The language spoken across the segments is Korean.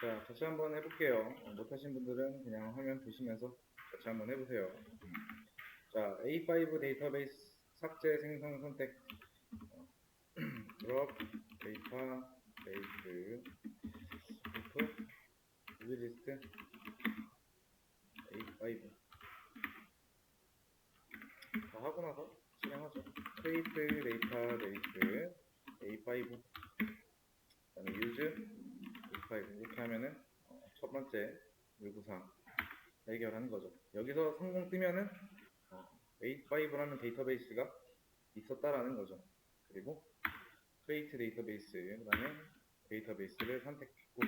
자, 같이 한번 해볼게요. 못하신 분들은 그냥 화면 보시면서 같이 한번 해보세요. 자, A5 데이터베이스 삭제 생성 선택 drop 데이터베이스 input 리스트 A5 다 하고 나서 실행하죠. create 데이터베이스 A5 그다음에 use A5 이렇게 하면은 첫 번째 요구사항 해결하는 거죠. 여기서 성공 뜨면은 A5라는 데이터베이스가 있었다라는 거죠. 그리고 create 데이터베이스 그 다음에 데이터베이스를 선택했고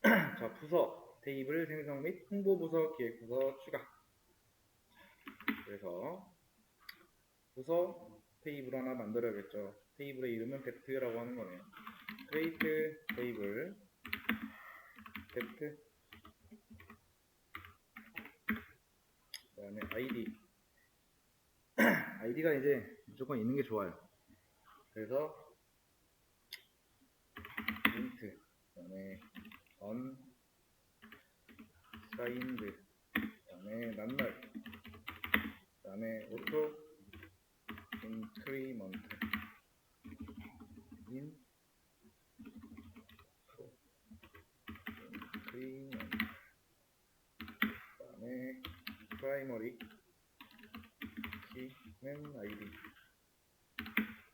자, 부서 테이블 생성 및 홍보 부서 기획 부서 추가. 그래서 부서 테이블 하나 만들어야겠죠. 테이블의 이름은 뎁트라고 하는 거네요. create 테이블 뎁트 그 다음에 ID 아이디가 이제 무조건 있는 게 좋아요. 그래서 int 그 다음에 unsigned 그 다음에 낱말 그 다음에 auto increment increment 그 다음에 primary key는 id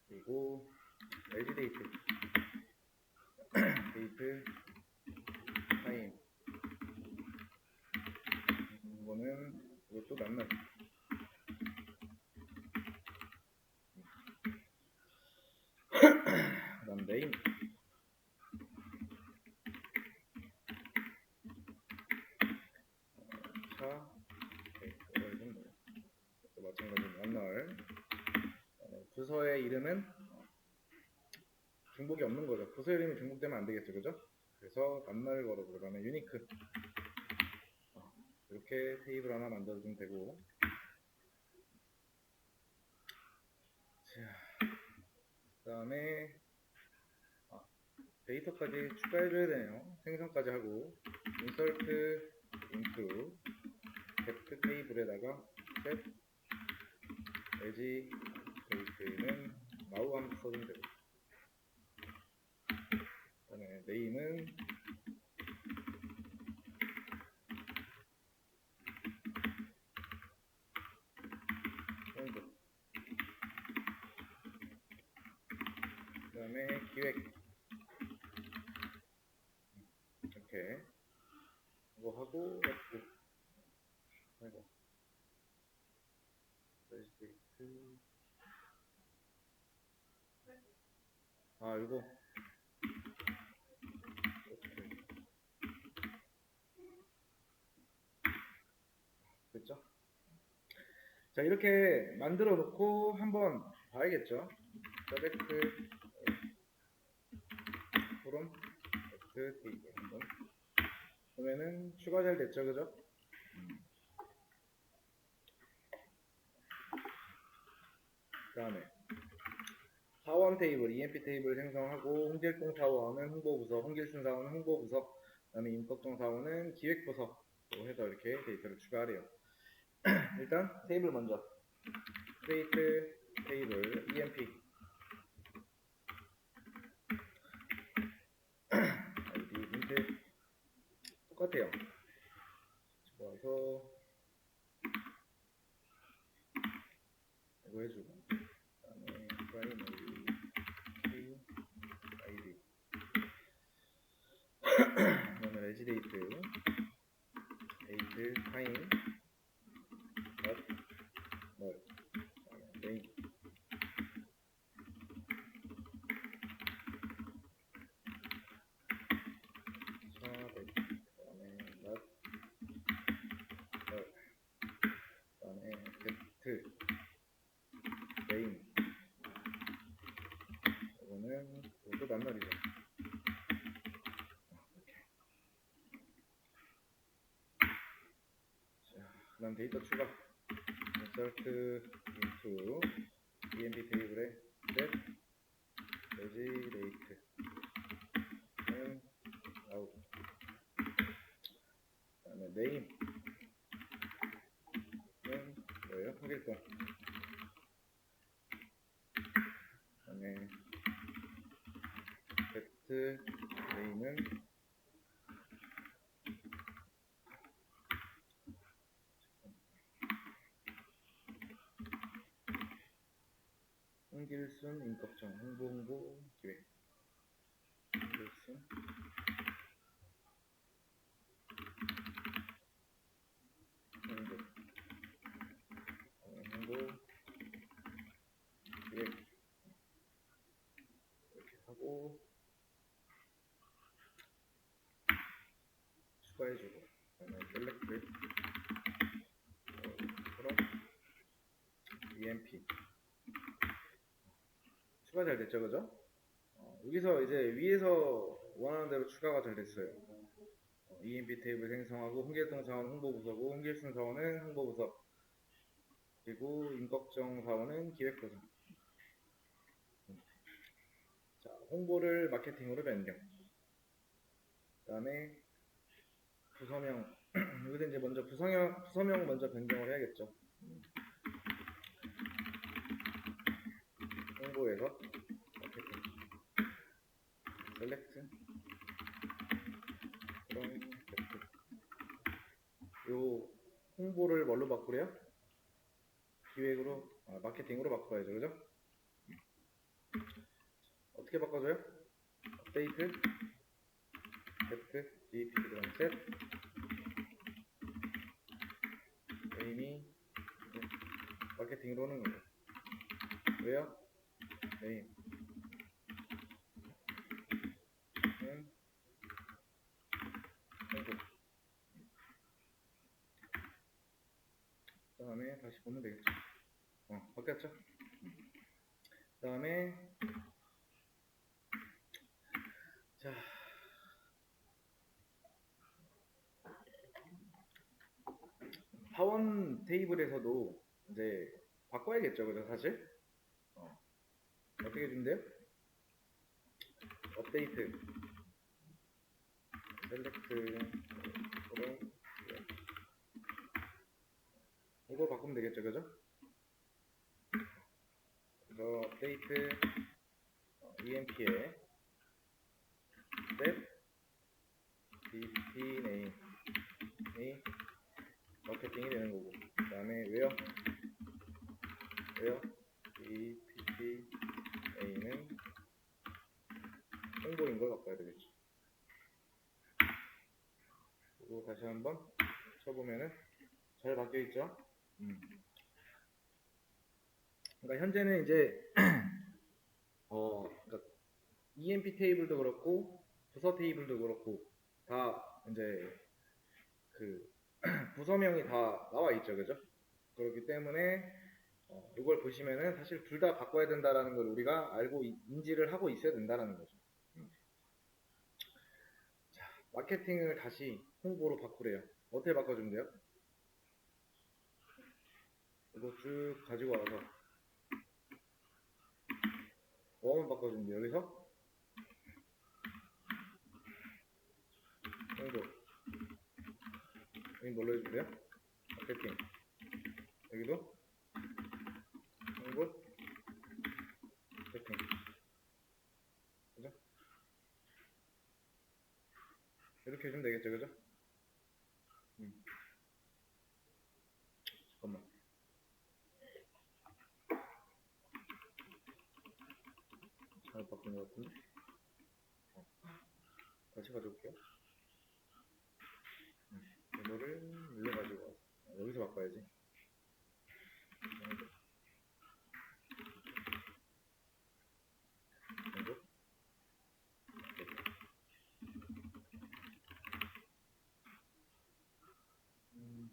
그리고 edge date date time 이거는 이것도 낱말 그 다음 name 차 이건 뭐 마찬가지로 낱말 부서의 이름은 중복이 없는 거죠. 부서 이름이 중복되면 안 되겠죠, 그죠? 그래서 낱말을 걸어서 그 다음에 유니크 이렇게 테이블 하나 만들어주면 되고 자, 그 다음에 데이터까지 추가해줘야 되네요. 생성까지 하고 insert into depth 테이블에다가 set edge date는 마우 한번 써주면 되고 그 다음에 name은 홍보 그 다음에 기획 이렇게 이거 하고 아이고 데이트 이거 됐죠? 자, 이렇게 만들어 놓고 한번 봐야겠죠? 서렉트 프롬 텍스트 테이블 한번 그러면은 추가 잘 됐죠, 그죠? 그 다음에 사원 테이블, EMP 테이블 생성하고 홍길동 사원은 홍보부서, 홍길순 사원은 홍보부서, 그 다음에 임덕정 사원은 기획부서 해서 이렇게 데이터를 추가하래요. 일단 테이블 먼저 create 테이블 EMP ID int 똑같아요. 좋아서 이거 해주고 그 다음에 primary key ID 그다음에 edge date date time dot null name 차백 그다음에 not null 그다음에 get name 이거는 이것도 낱말이죠. 그 다음 데이터 추가 insert into EMP 테이블에 set edge date 네임은 뭐예요? 홍길동. 그다음에 배트 네임은 홍길순 임꺽정 홍보 기획. 홍길순 홍보 기획 이렇게 하고 추가해주고, 그다음에 셀렉트 그럼 EMP 추가 잘 됐죠, 그죠? 여기서 이제 위에서 원하는 대로 추가가 잘 됐어요. EMP 테이블 생성하고 홍길동 사원 홍보부서고 홍길순 사원은 홍보부서, 그리고 임꺽정 사원은 기획부서. 자, 홍보를 마케팅으로 변경. 그 다음에 부서명 여기서 이제 먼저 부서명 먼저 변경을 해야겠죠. 홍보에서 마케팅 셀렉트 그럼 요 홍보를 뭘로 바꾸래요? 기획으로 마케팅으로 바꿔야죠, 그죠? 어떻게 바꿔줘요? 업데이트 세트 DP 그럼 셋 네임이 마케팅으로 오는 거죠. 왜요? 네임 홍보. 그 다음에 다시 보면 되겠죠. 바뀌었죠? 그 다음에 자, 사원 테이블에서도 이제 바꿔야겠죠, 그죠? 사실 어떻게 준대요? 업데이트 셀렉트 그럼 이거 바꾸면 되겠죠, 그죠? 그래서 업데이트 EMP에 step DP 네임이 마케팅이 되는 거고, 그 다음에 where DP A는 홍보인 걸 바꿔야 되겠죠. 그리고 다시 한번 쳐보면은 잘 바뀌어 있죠. 그러니까 현재는 이제 그러니까 EMP 테이블도 그렇고 부서 테이블도 그렇고 다 이제 그 부서명이 다 나와 있죠, 그죠? 그렇기 때문에 이걸 보시면은 사실 둘 다 바꿔야 된다라는 걸 우리가 알고 인지를 하고 있어야 된다라는 거죠. 자, 마케팅을 다시 홍보로 바꾸래요. 어떻게 바꿔주면 돼요? 이거 쭉 가지고 와서 뭐만 바꿔주면 돼요? 여기서 홍보 여기 뭘로 해주세요? 마케팅 여기도 홍보 마케팅, 그죠? 이렇게 해주면 되겠죠, 그죠? 잠깐만. 잘 바뀐 것 같은데? 다시 가져올게요. 이거를 눌러가지고 와서 여기서 바꿔야지. 이거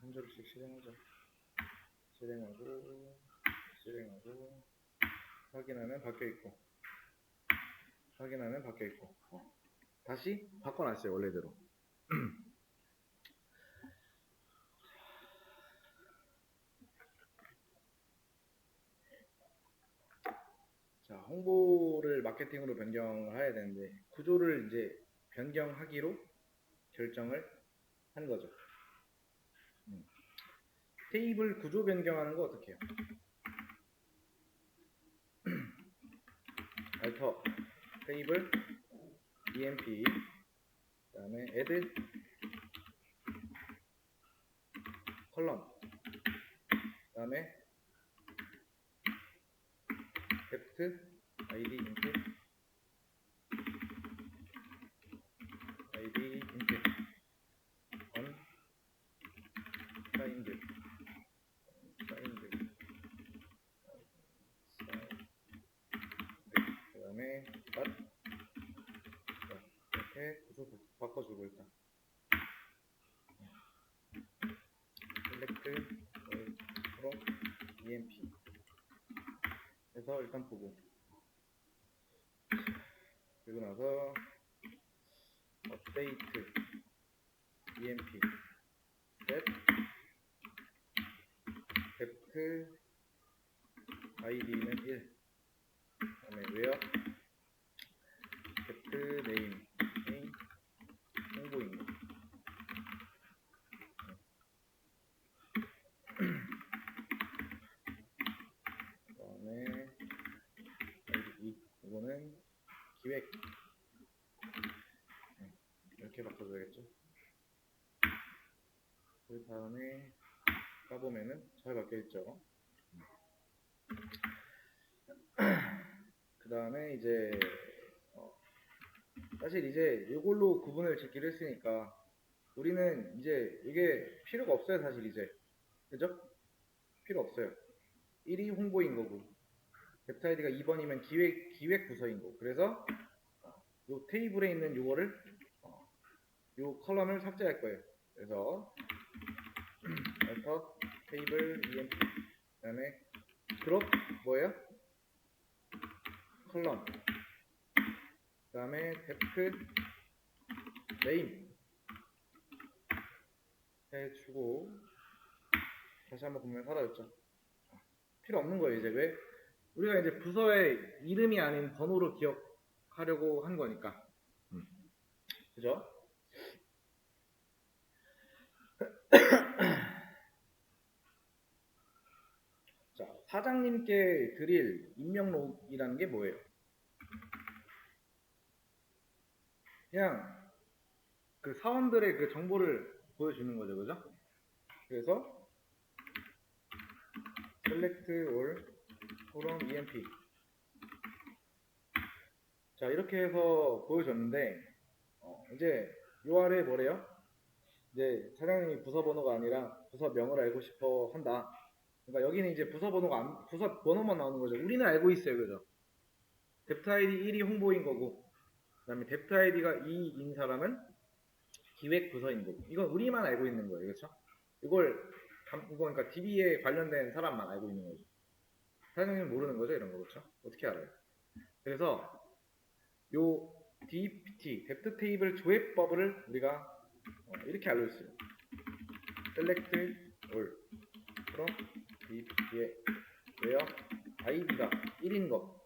한 줄씩 실행하자. 실행하고 확인하면 바뀌어있고 확인하면 바뀌어있고 다시 바꿔놨어요, 원래대로. 자, 홍보를 마케팅으로 변경을 해야 되는데 구조를 이제 변경하기로 결정을 한 거죠. 테이블 구조 변경하는 거 어떻게 해요? 알터 테이블 emp 그 다음에 add 컬럼 그 다음에 depth id input id input on signed 그 다음에 이렇게 구조 바꿔주고 일단 select from emp 해서 일단 보고 그리고 나서 update emp set depth id는 1 그다음에 where depth name 홍보인 거 그다음에 id 이거는 기획 이렇게 바꿔줘야겠죠. 그 다음에 까보면은 잘 바뀌어있죠. 그 다음에 이제 사실 이제 이걸로 구분을 짓기로 했으니까 우리는 이제 이게 필요가 없어요. 사실 이제 그죠? 필요 없어요. 1이 홍보인 거고 뎁트 아이디가 2번이면 기획 부서인 거고 그래서 요 테이블에 있는 요거를 요 컬럼을 삭제할 거예요. 그래서 alter 테이블 emp 그 다음에 drop 뭐예요? 컬럼 그 다음에 depth name 해주고 다시 한번 보면 사라졌죠. 필요 없는 거예요. 이제 왜? 우리가 이제 부서의 이름이 아닌 번호로 기억하려고 한 거니까 그죠? 자, 사장님께 드릴 임명록이라는 게 뭐예요? 그냥 그 사원들의 그 정보를 보여주는 거죠. 그죠? 그래서 select all from emp 자 이렇게 해서 보여줬는데 이제 요 아래 뭐래요? 이제 사장님이 부서 번호가 아니라 부서명을 알고 싶어 한다. 그러니까 여기는 이제 부서 번호만 나오는 거죠. 우리는 알고 있어요. 그죠? 뎁트 아이디 1이 홍보인 거고 그 다음에 뎁트 아이디가 2인 사람은 기획 부서인 거고 이건 우리만 알고 있는 거예요. 그렇죠? 이거 그러니까 DB에 관련된 사람만 알고 있는 거죠. 사장님은 모르는 거죠. 이런 거 그렇죠? 어떻게 알아요? 그래서 요 DPT, 뎁트 테이블 조회법을 우리가 이렇게 알고 있어요. select all from DPT에 where id가 1인 거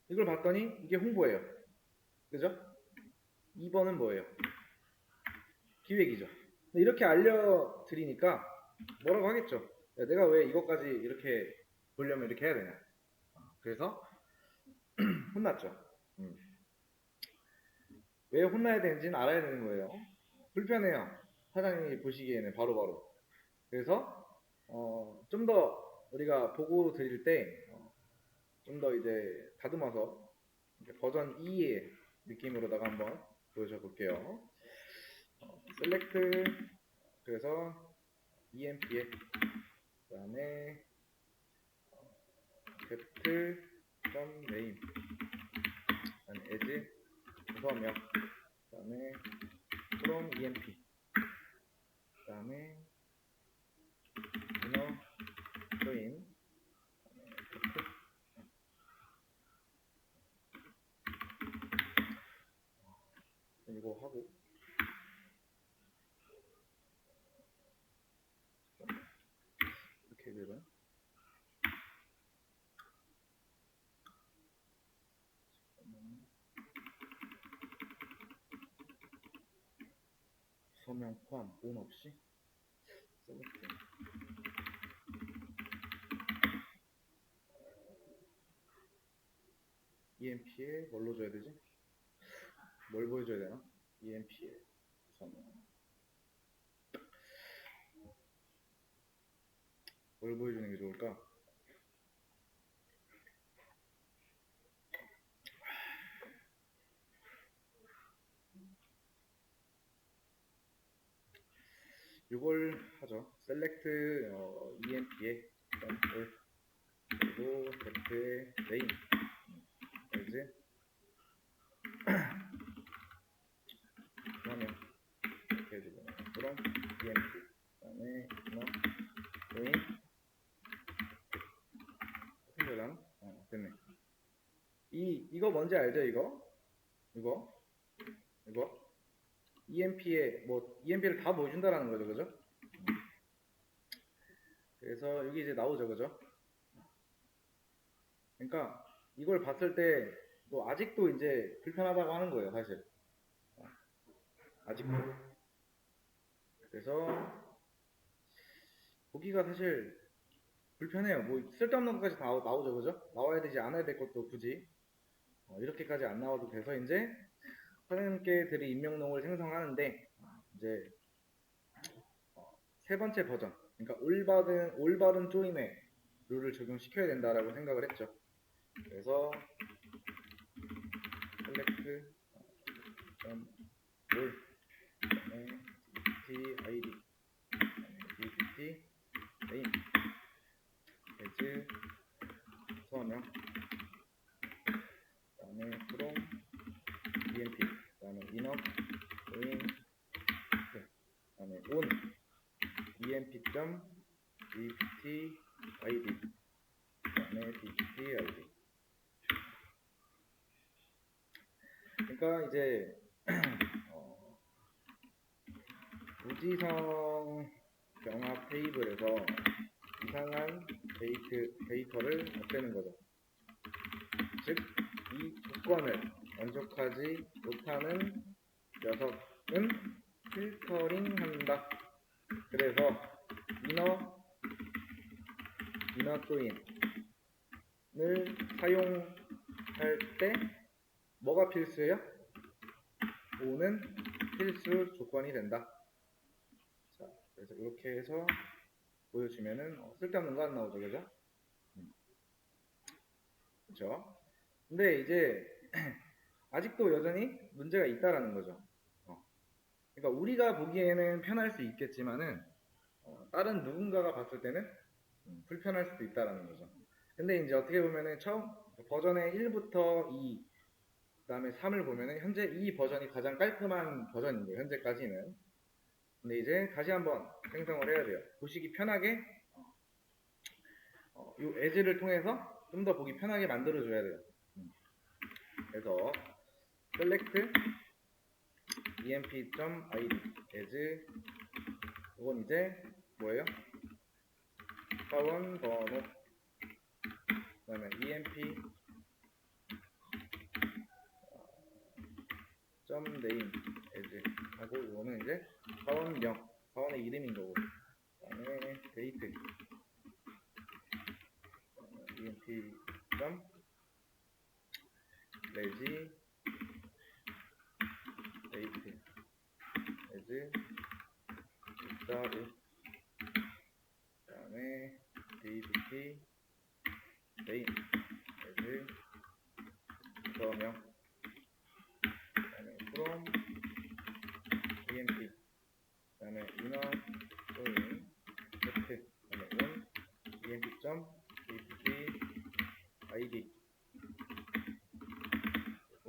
이걸 봤더니 이게 홍보예요. 그죠? 2번은 뭐예요? 기획이죠. 이렇게 알려드리니까 뭐라고 하겠죠. 야, 내가 왜 이것까지 이렇게 보려면 이렇게 해야 되냐. 그래서 혼났죠. 왜 혼나야 되는지는 알아야 되는 거예요. 불편해요. 사장님이 보시기에는 바로바로. 그래서 좀 더 우리가 보고 드릴 때 좀 더 이제 다듬어서 버전 2의 느낌으로다가 한번 보여줘 볼게요. select 그래서 emp에 그 다음에 depth name as 부서명 그 다음에 from emp 그 다음에 inner join 이거 하고 이렇게 되면 서명 포함 온 없이 EMP에 뭘로 줘야 되지? 뭘 보여줘야 되나? EMP에 뭘 보여주는 게 좋을까? 이걸 하죠. select EMP에 올 그리고 set의 main as 화면 이렇게 해주고 그럼 EMP 그 다음에 join 어떻게 되나? 됐네. 이거 뭔지 알죠? 이거 EMP에 뭐 EMP를 다 보여준다라는 거죠, 그죠? 그래서 여기 이제 나오죠, 그죠? 그러니까 이걸 봤을 때 또 아직도 이제 불편하다고 하는 거예요, 사실. 아직도. 그래서 보기가 사실 불편해요. 뭐 쓸데없는 것까지 다 나오죠, 그죠? 나와야 되지 않아야 될 것도 굳이 이렇게까지 안 나와도 돼서 이제 선생님께들이 임명록을 생성하는데 이제 세 번째 버전, 그러니까 올바른 조인의 룰을 적용시켜야 된다라고 생각을 했죠. 그래서 select 롤 그다음에 dbt id dbt main as 소화명 그다음에 from emp 그다음에 init join 그다음에 on emp.dbt id 그다음에 dbt id. 그러니까 이제 무지성 병합 테이블에서 이상한 데이터를 없애는 거죠. 즉, 이 조건을 만족하지 못하는 녀석은 필터링 한다. 그래서 이너 조인을 사용할 때 뭐가 필수예요? O는 필수 조건이 된다. 자, 그래서 이렇게 해서 보여주면은 쓸데없는 거 안 나오죠, 그죠? 그죠? 근데 이제 아직도 여전히 문제가 있다라는 거죠. 그러니까 우리가 보기에는 편할 수 있겠지만은 다른 누군가가 봤을 때는 불편할 수도 있다라는 거죠. 근데 이제 어떻게 보면은 처음 버전의 1부터 2, 그 다음에 3을 보면은 현재 이 버전이 가장 깔끔한 버전인데 현재까지는. 근데 이제 다시 한번 생성을 해야 돼요. 보시기 편하게 이 as를 통해서 좀 더 보기 편하게 만들어 줘야 돼요. 그래서 select emp.id as 이건 이제 뭐예요? 사원 번호 그 다음에 emp .name as 하고 이거는 이제 사원명 사원의 이름인 거고 그 다음에 date emp regi date as 입사일 그 다음에 dbt name as 부서명 그 다음에 from emp 그 다음에 inner join set 그 다음에 on emp.dbt id 그리고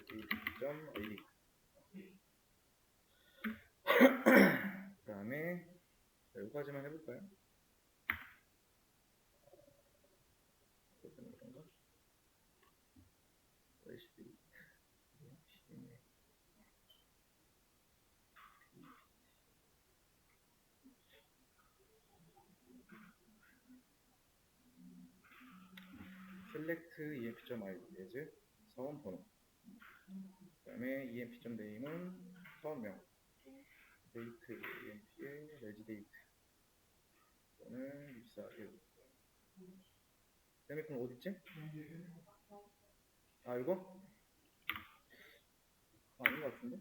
dbt.id 그 다음에 여기까지만 해볼까요? 그런가? select emp.id as 사원 번호 그 다음에 emp.name은 사원명 date emp의 regi date 이거는 24일 세미콘 어딨지? 아 이거? 아닌 것 같은데?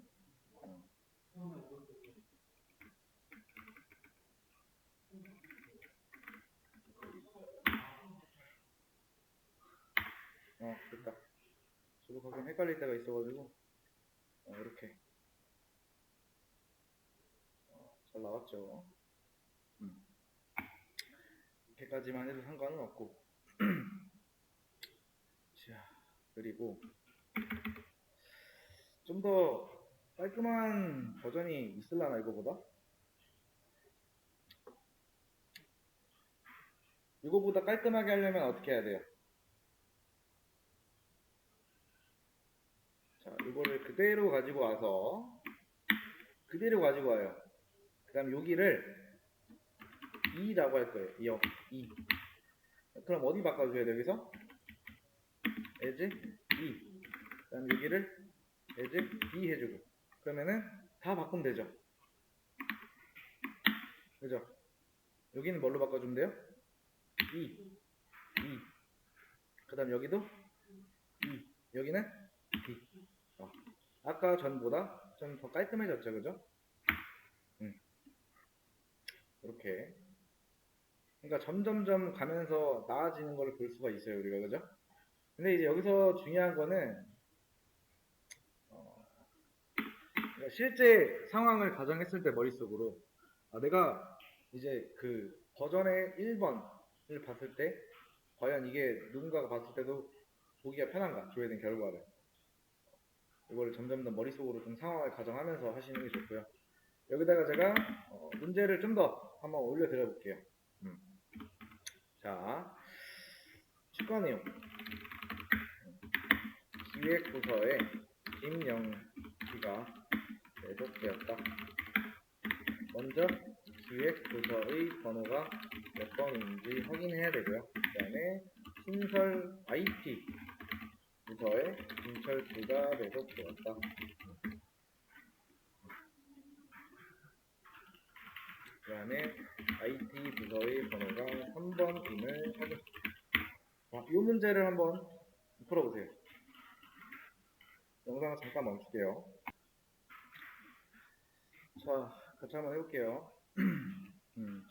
됐다. 저도 가끔 헷갈릴 때가 있어가지고 이렇게 잘 나왔죠. 이렇게까지만 해도 상관은 없고 자, 그리고 좀 더 깔끔한 버전이 있을라나 이거보다? 이거보다 깔끔하게 하려면 어떻게 해야 돼요? 자, 이거를 그대로 가지고 와서 그대로 가지고 와요. 그 다음 여기를 2라고 할 거예요. 2. 그럼 어디 바꿔줘야 돼요, 여기서? as 2. 그 다음 여기를 as b 해주고. 그러면은 다 바꾸면 되죠. 그죠? 여기는 뭘로 바꿔주면 돼요? 2. 그 다음 여기도 2. 여기는 b. 아까 전보다 좀 더 깔끔해졌죠, 그죠? 이렇게. 그러니까 점점점 가면서 나아지는 걸 볼 수가 있어요, 우리가, 그죠? 근데 이제 여기서 중요한 거는 그러니까 실제 상황을 가정했을 때 머릿속으로 내가 이제 그 버전의 1번을 봤을 때 과연 이게 누군가가 봤을 때도 보기가 편한가, 조회된 결과를. 이거를 점점 더 머릿속으로 좀 상황을 가정하면서 하시는 게 좋고요. 여기다가 제가 문제를 좀 더 한번 올려드려 볼게요. 자, 추가 내용. 기획부서에 김영희가 배속되었다. 먼저 기획부서의 번호가 몇 번인지 확인해야 되고요. 그 다음에 신설 IT 부서에 김철수가 배속되었다. 그 다음에 IT 부서의 번호가 3번임을 확인. 이 문제를 한번 풀어보세요. 영상을 잠깐 멈출게요. 자, 같이 한번 해볼게요.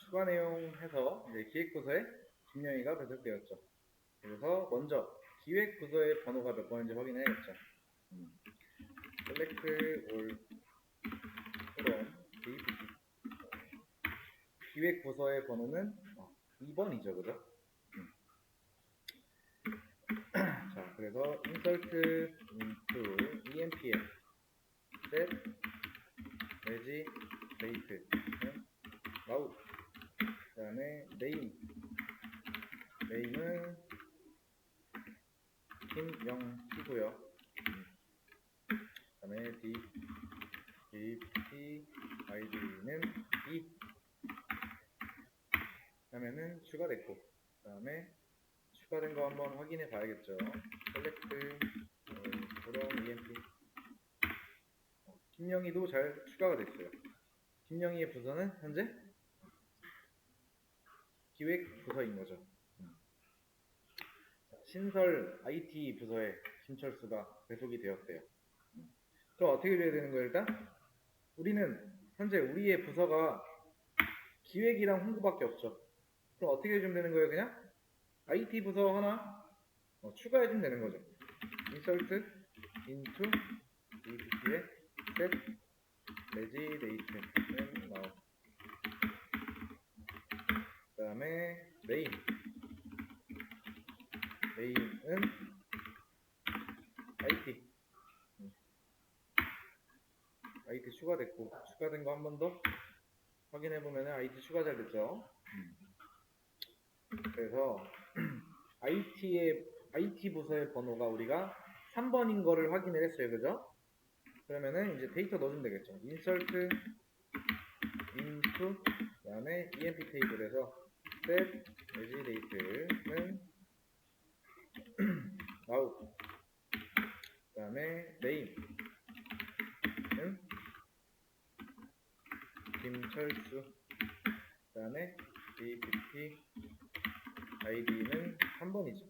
추가 내용 해서 이제 기획부서에 김영희가 배속되었죠. 그래서 먼저 기획부서의 번호가 몇 번인지 확인해야겠죠. select all from JPG. 기획부서의 번호는 2번이죠, 그죠? 자, 그래서 insert into EMPM set as date now. 그 다음에 name은 김영희고요. 그 다음에 DP ID는 2 하면은 추가됐고, 그 다음에 추가된 거 한번 확인해 봐야겠죠. select from EMP. 김영희도 잘 추가가 됐어요. 김영희의 부서는 현재 기획 부서인 거죠. 신설 IT 부서에 김철수가 배속이 되었대요. 그럼 어떻게 돼야 되는 거예요? 일단 우리는 현재 우리의 부서가 기획이랑 홍보밖에 없죠. 그럼 어떻게 해주면 되는 거예요? 그냥 IT 부서 하나 추가해주면 되는 거죠. insert into DBT에 set as date는 나오고, 그 다음에 name은 IT 추가됐고, 추가된 거 한 번 더 확인해보면 IT 추가 잘 됐죠. 그래서 IT 부서의 번호가 우리가 3번인 거를 확인을 했어요, 그죠? 그러면은 이제 데이터 넣어주면 되겠죠. insert into 그 다음에 emp 테이블에서 set as date는 나오고, 그 다음에 name는 김철수, 그 다음에 dpt id는 3번이죠.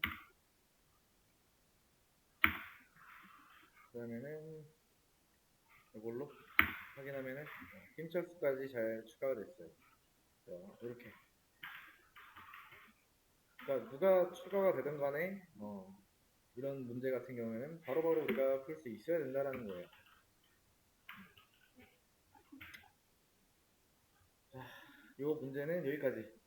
그러면은 이걸로 확인하면은 김철수까지 잘 추가가 됐어요. 이렇게. 그러니까 누가 추가가 되든 간에 이런 문제 같은 경우에는 바로바로 우리가 풀 수 있어야 된다라는 거예요. 자, 이 문제는 여기까지.